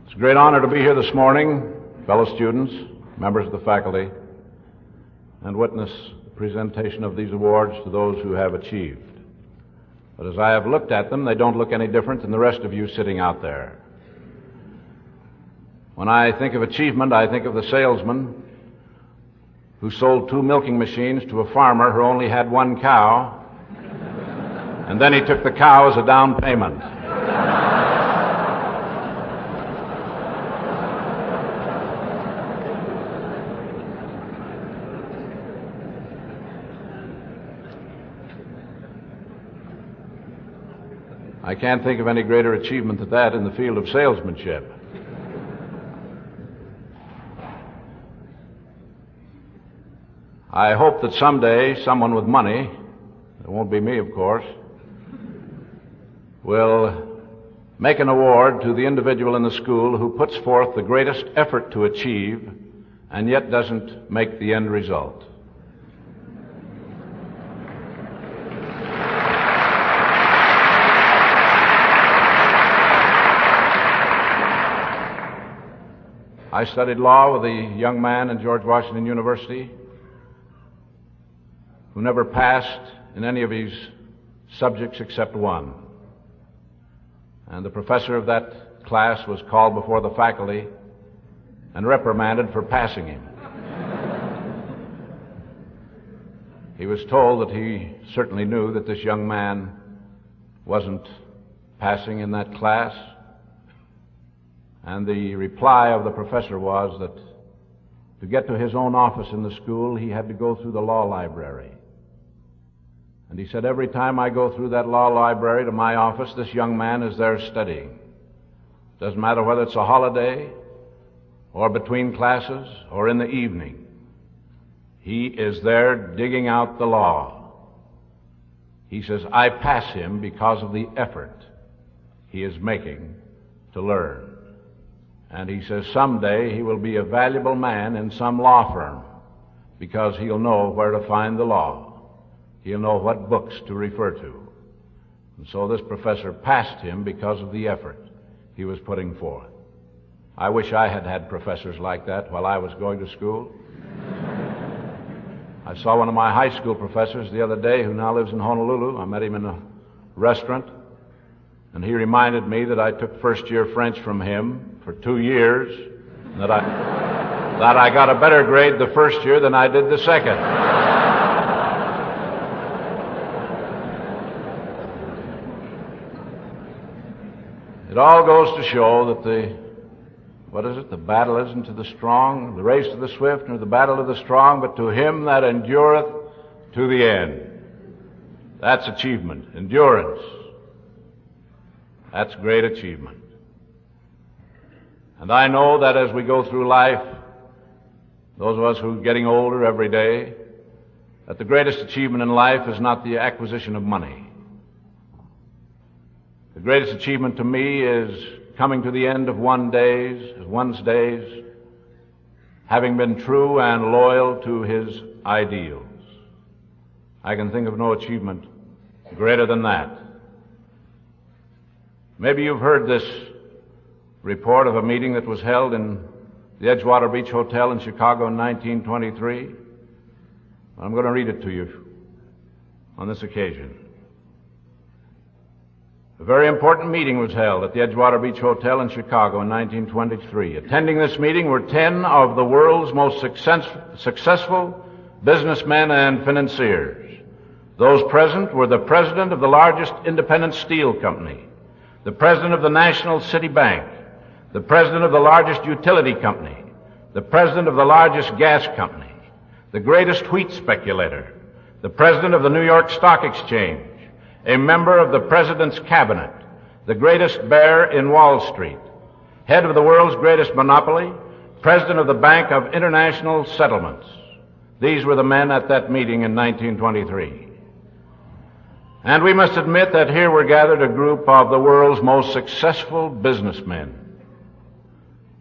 It's a great honor to be here this morning, fellow students, members of the faculty, and witness the presentation of these awards to those who have achieved. But as I have looked at them, they don't look any different than the rest of you sitting out there. When I think of achievement, I think of the salesman who sold 2 milking machines to a farmer who only had 1 cow, and then he took the cow as a down payment. I can't think of any greater achievement than that in the field of salesmanship. I hope that someday someone with money, it won't be me of course, will make an award to the individual in the school who puts forth the greatest effort to achieve and yet doesn't make the end result. I studied law with a young man in George Washington University who never passed in any of his subjects except one. And the professor of that class was called before the faculty and reprimanded for passing him. He was told that he certainly knew that this young man wasn't passing in that class. And the reply of the professor was that to get to his own office in the school, he had to go through the law library. And he said, every time I go through that law library to my office, this young man is there studying. Doesn't matter whether it's a holiday or between classes or in the evening. He is there digging out the law. He says, I pass him because of the effort he is making to learn. And he says someday he will be a valuable man in some law firm because he'll know where to find the law. He'll know what books to refer to. And so this professor passed him because of the effort he was putting forth. I wish I had had professors like that while I was going to school. I saw one of my high school professors the other day who now lives in Honolulu. I met him in a restaurant. And he reminded me that I took first-year French from him for 2 years, and that I got a better grade the first year than I did the second. It all goes to show that the battle isn't to the strong, the race to the swift, nor the battle to the strong, but to him that endureth to the end. That's achievement, endurance. That's great achievement. And I know that as we go through life, those of us who are getting older every day, that the greatest achievement in life is not the acquisition of money. The greatest achievement to me is coming to the end of one's days, having been true and loyal to his ideals. I can think of no achievement greater than that. Maybe you've heard this report of a meeting that was held in the Edgewater Beach Hotel in Chicago in 1923. I'm going to read it to you on this occasion. A very important meeting was held at the Edgewater Beach Hotel in Chicago in 1923. Attending this meeting were 10 of the world's most successful businessmen and financiers. Those present were the president of the largest independent steel company, the president of the National City Bank, the president of the largest utility company, the president of the largest gas company, the greatest wheat speculator, the president of the New York Stock Exchange, a member of the president's cabinet, the greatest bear in Wall Street, head of the world's greatest monopoly, president of the Bank of International Settlements. These were the men at that meeting in 1923. And we must admit that here were gathered a group of the world's most successful businessmen,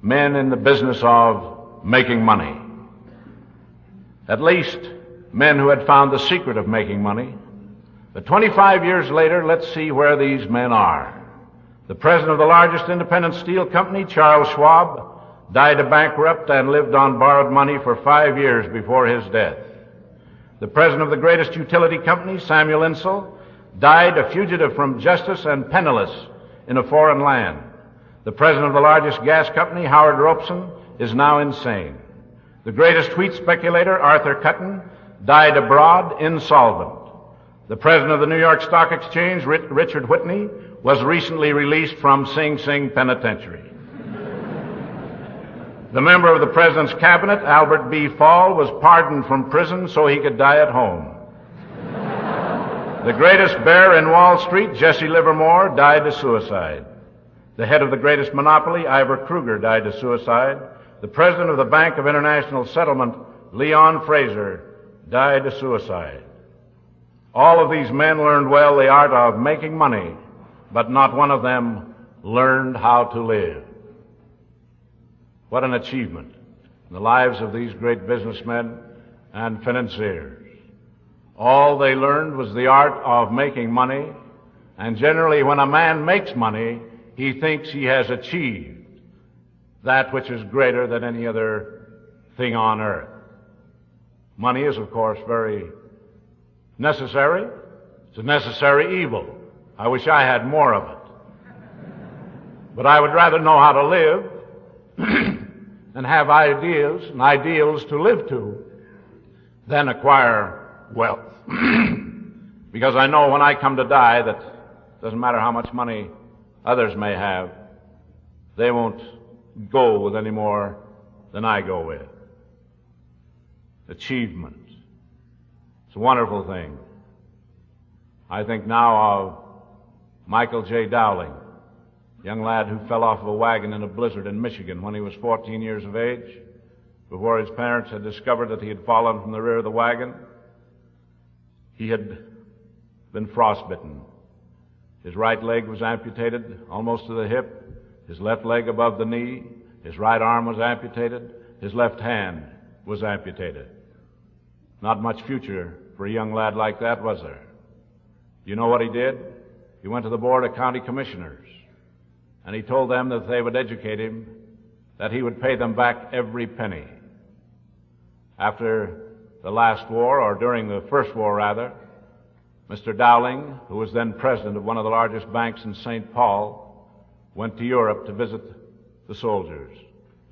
men in the business of making money. At least men who had found the secret of making money. But 25 years later, let's see where these men are. The president of the largest independent steel company, Charles Schwab, died a bankrupt and lived on borrowed money for 5 years before his death. The president of the greatest utility company, Samuel Insull, died a fugitive from justice and penniless in a foreign land. The president of the largest gas company, Howard Robeson, is now insane. The greatest wheat speculator, Arthur Cutten, died abroad insolvent. The president of the New York Stock Exchange, Richard Whitney, was recently released from Sing Sing Penitentiary. The member of the president's cabinet, Albert B. Fall, was pardoned from prison so he could die at home. The greatest bear in Wall Street, Jesse Livermore, died a suicide. The head of the greatest monopoly, Ivor Kruger, died a suicide. The president of the Bank of International Settlement, Leon Fraser, died a suicide. All of these men learned well the art of making money, but not one of them learned how to live. What an achievement in the lives of these great businessmen and financiers. All they learned was the art of making money, and generally when a man makes money, he thinks he has achieved that which is greater than any other thing on earth. Money is, of course, very necessary. It's a necessary evil. I wish I had more of it. But I would rather know how to live and have ideas and ideals to live to than acquire wealth. Because I know when I come to die that it doesn't matter how much money others may have, they won't go with any more than I go with. Achievement. It's a wonderful thing. I think now of Michael J. Dowling, young lad who fell off of a wagon in a blizzard in Michigan when he was 14 years of age, before his parents had discovered that he had fallen from the rear of the wagon. He had been frostbitten. His right leg was amputated almost to the hip, his left leg above the knee, his right arm was amputated, his left hand was amputated. Not much future for a young lad like that, was there? You know what he did? He went to the Board of County Commissioners, and he told them that if they would educate him, that he would pay them back every penny. After the last war, or during the first war rather, Mr. Dowling, who was then president of one of the largest banks in St. Paul, went to Europe to visit the soldiers,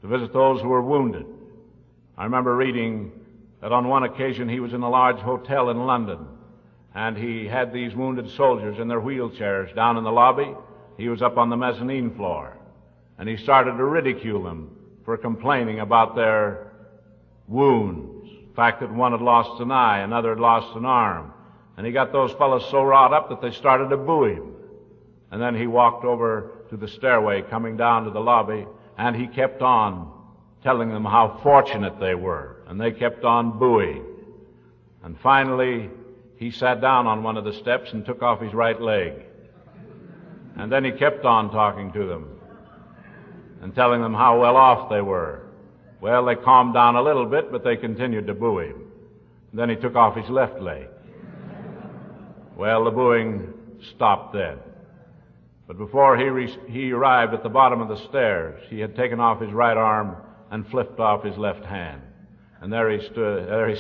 to visit those who were wounded. I remember reading that on one occasion he was in a large hotel in London, and he had these wounded soldiers in their wheelchairs down in the lobby. He was up on the mezzanine floor, and he started to ridicule them for complaining about their wounds. The fact that one had lost an eye, another had lost an arm. And he got those fellows so wrought up that they started to boo him. And then he walked over to the stairway coming down to the lobby, and he kept on telling them how fortunate they were, and they kept on booing. And finally, he sat down on one of the steps and took off his right leg. And then he kept on talking to them and telling them how well off they were. Well, they calmed down a little bit, but they continued to boo him. And then he took off his left leg. Well, the booing stopped then. But before he arrived at the bottom of the stairs, he had taken off his right arm and flipped off his left hand. And there he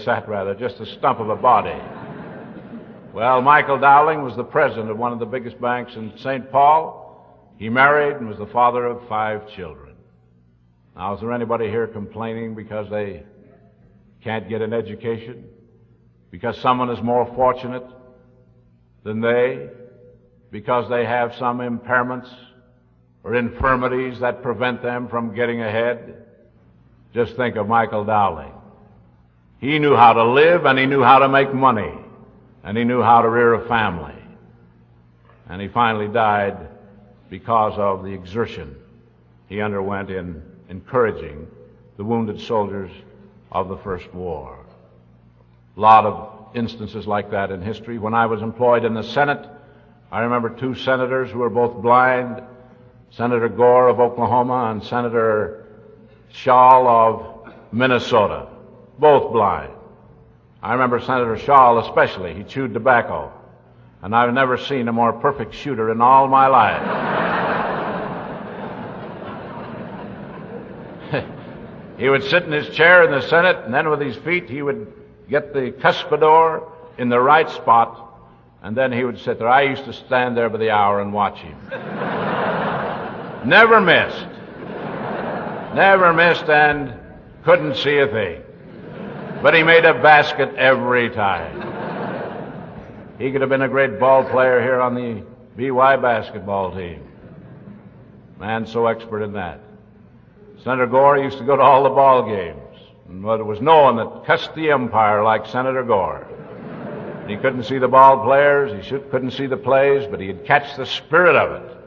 sat, just a stump of a body. Well, Michael Dowling was the president of one of the biggest banks in St. Paul. He married and was the father of 5 children. Now, is there anybody here complaining because they can't get an education? Because someone is more fortunate than they? Because they have some impairments or infirmities that prevent them from getting ahead? Just think of Michael Dowling. He knew how to live, and he knew how to make money, and he knew how to rear a family. And he finally died because of the exertion he underwent in encouraging the wounded soldiers of the First War. A lot of instances like that in history. When I was employed in the Senate, I remember 2 senators who were both blind, Senator Gore of Oklahoma and Senator Shaw of Minnesota, both blind. I remember Senator Shaw especially. He chewed tobacco, and I've never seen a more perfect shooter in all my life. He would sit in his chair in the Senate, and then with his feet he would get the cuspidor in the right spot, and then he would sit there. I used to stand there by the hour and watch him. Never missed. Never missed and couldn't see a thing. But he made a basket every time. He could have been a great ball player here on the BY basketball team. Man so expert in that. Senator Gore used to go to all the ball games. And it was no one that cussed the umpire like Senator Gore. He couldn't see the ball players, he couldn't see the plays, but he'd catch the spirit of it.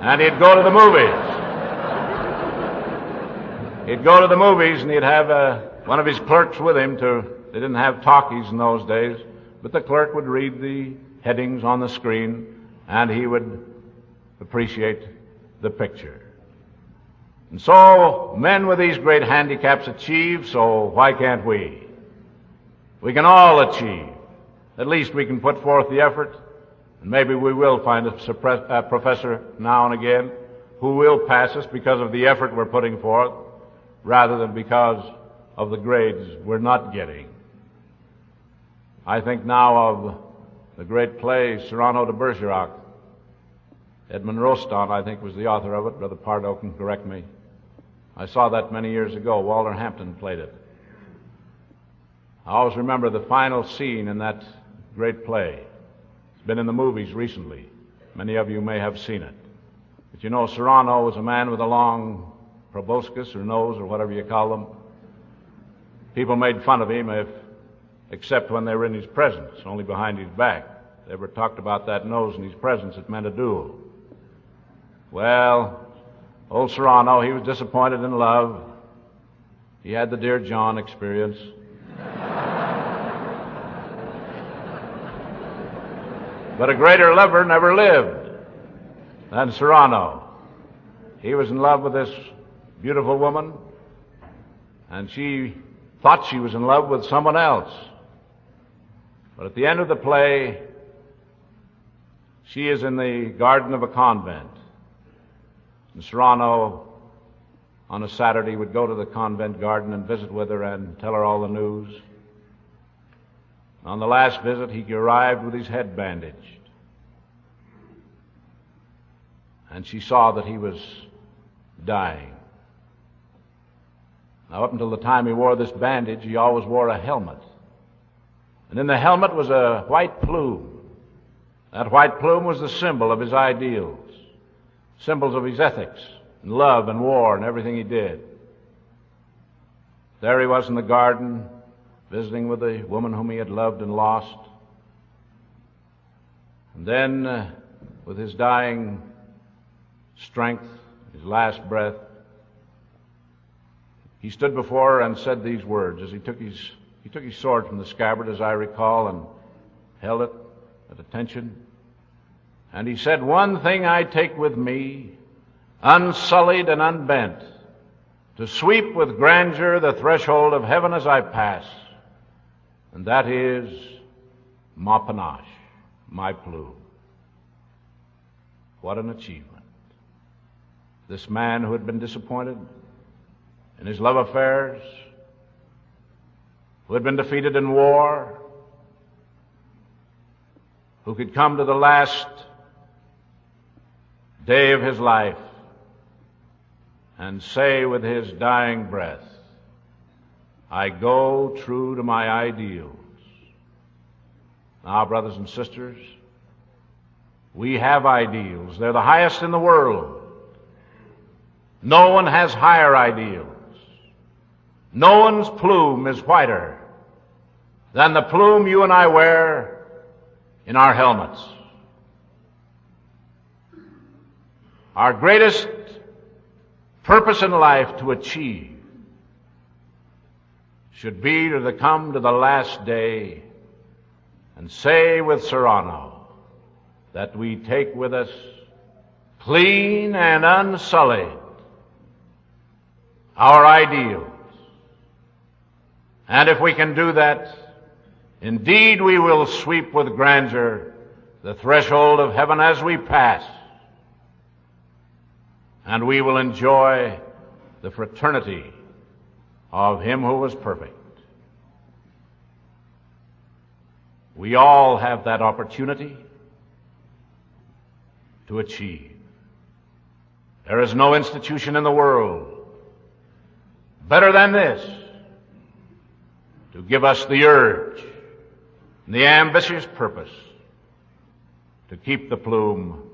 And he'd go to the movies. He'd go to the movies and he'd have one of his clerks with him they didn't have talkies in those days, but the clerk would read the headings on the screen and he would appreciate the picture. And so men with these great handicaps achieve, so why can't we? We can all achieve. At least we can put forth the effort, and maybe we will find a professor now and again who will pass us because of the effort we're putting forth, rather than because of the grades we're not getting. I think now of the great play Cyrano de Bergerac. Edmond Rostand, I think, was the author of it. Brother Pardo can correct me. I saw that many years ago. Walter Hampton played it. I always remember the final scene in that great play. It's been in the movies recently. Many of you may have seen it. But you know, Cyrano was a man with a long proboscis or nose or whatever you call them. People made fun of him except when they were in his presence, only behind his back. If they ever talked about that nose in his presence, it meant a duel. Well, old Cyrano, he was disappointed in love. He had the Dear John experience. But a greater lover never lived than Cyrano. He was in love with this beautiful woman, and she thought she was in love with someone else. But at the end of the play, she is in the garden of a convent. And Cyrano, on a Saturday, would go to the convent garden and visit with her and tell her all the news. On the last visit, he arrived with his head bandaged. And she saw that he was dying. Now, up until the time he wore this bandage, he always wore a helmet. And in the helmet was a white plume. That white plume was the symbol of his ideals, symbols of his ethics, and love and war and everything he did. There he was in the garden, visiting with the woman whom he had loved and lost. And then, with his dying strength, his last breath, he stood before her and said these words as he took his sword from the scabbard, as I recall, and held it at attention. And he said, "One thing I take with me, unsullied and unbent, to sweep with grandeur the threshold of heaven as I pass, and that is ma panache, my plume." What an achievement. This man who had been disappointed in his love affairs, who had been defeated in war, who could come to the last day of his life and say with his dying breath, "I go true to my ideals." Now, brothers and sisters, we have ideals. They're the highest in the world. No one has higher ideals. No one's plume is whiter than the plume you and I wear in our helmets. Our greatest purpose in life to achieve should be to come to the last day and say with Cyrano that we take with us, clean and unsullied, our ideals. And if we can do that, indeed we will sweep with grandeur the threshold of heaven as we pass, and we will enjoy the fraternity of Him who was perfect. We all have that opportunity to achieve. There is no institution in the world better than this to give us the urge and the ambitious purpose to keep the plume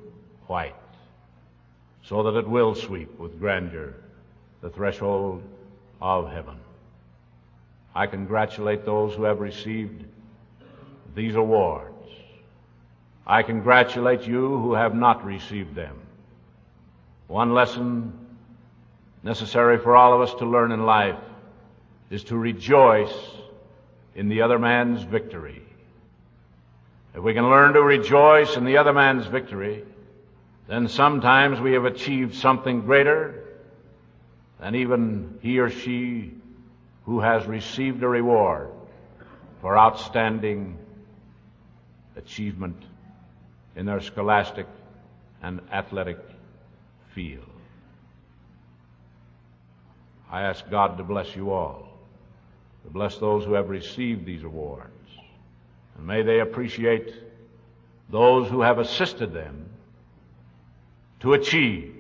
white, so that it will sweep with grandeur the threshold of heaven. I congratulate those who have received these awards. I congratulate you who have not received them. One lesson necessary for all of us to learn in life is to rejoice in the other man's victory. If we can learn to rejoice in the other man's victory, then sometimes we have achieved something greater than even he or she who has received a reward for outstanding achievement in their scholastic and athletic field. I ask God to bless you all, to bless those who have received these awards, and may they appreciate those who have assisted them to achieve.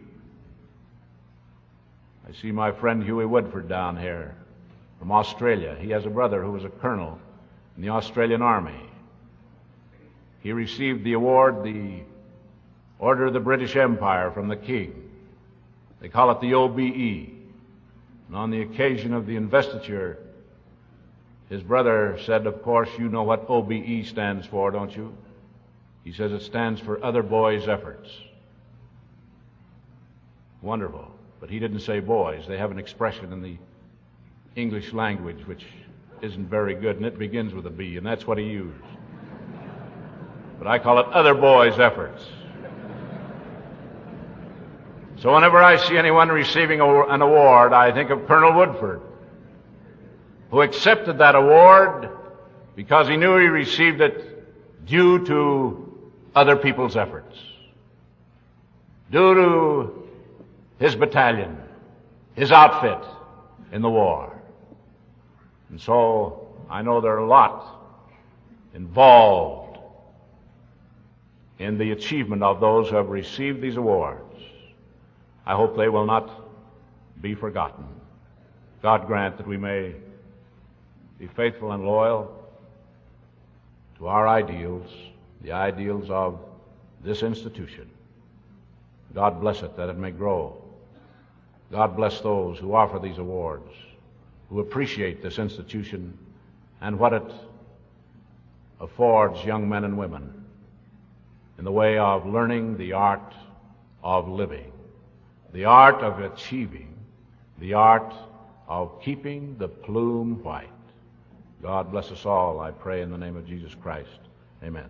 I see my friend Huey Woodford down here from Australia. He has a brother who was a colonel in the Australian Army. He received the award, the Order of the British Empire, from the King. They call it the OBE. And on the occasion of the investiture, his brother said, "Of course, you know what OBE stands for, don't you?" He says it stands for Other Boys' Efforts. Wonderful. But he didn't say boys. They have an expression in the English language which isn't very good, and it begins with a B, and that's what he used. But I call it Other Boys' Efforts. So whenever I see anyone receiving an award, I think of Colonel Woodford, who accepted that award because he knew he received it due to other people's efforts, due to his battalion, his outfit in the war. And so I know there are a lot involved in the achievement of those who have received these awards. I hope they will not be forgotten. God grant that we may be faithful and loyal to our ideals, the ideals of this institution. God bless it, that it may grow. God bless those who offer these awards, who appreciate this institution and what it affords young men and women in the way of learning the art of living, the art of achieving, the art of keeping the plume white. God bless us all, I pray in the name of Jesus Christ. Amen.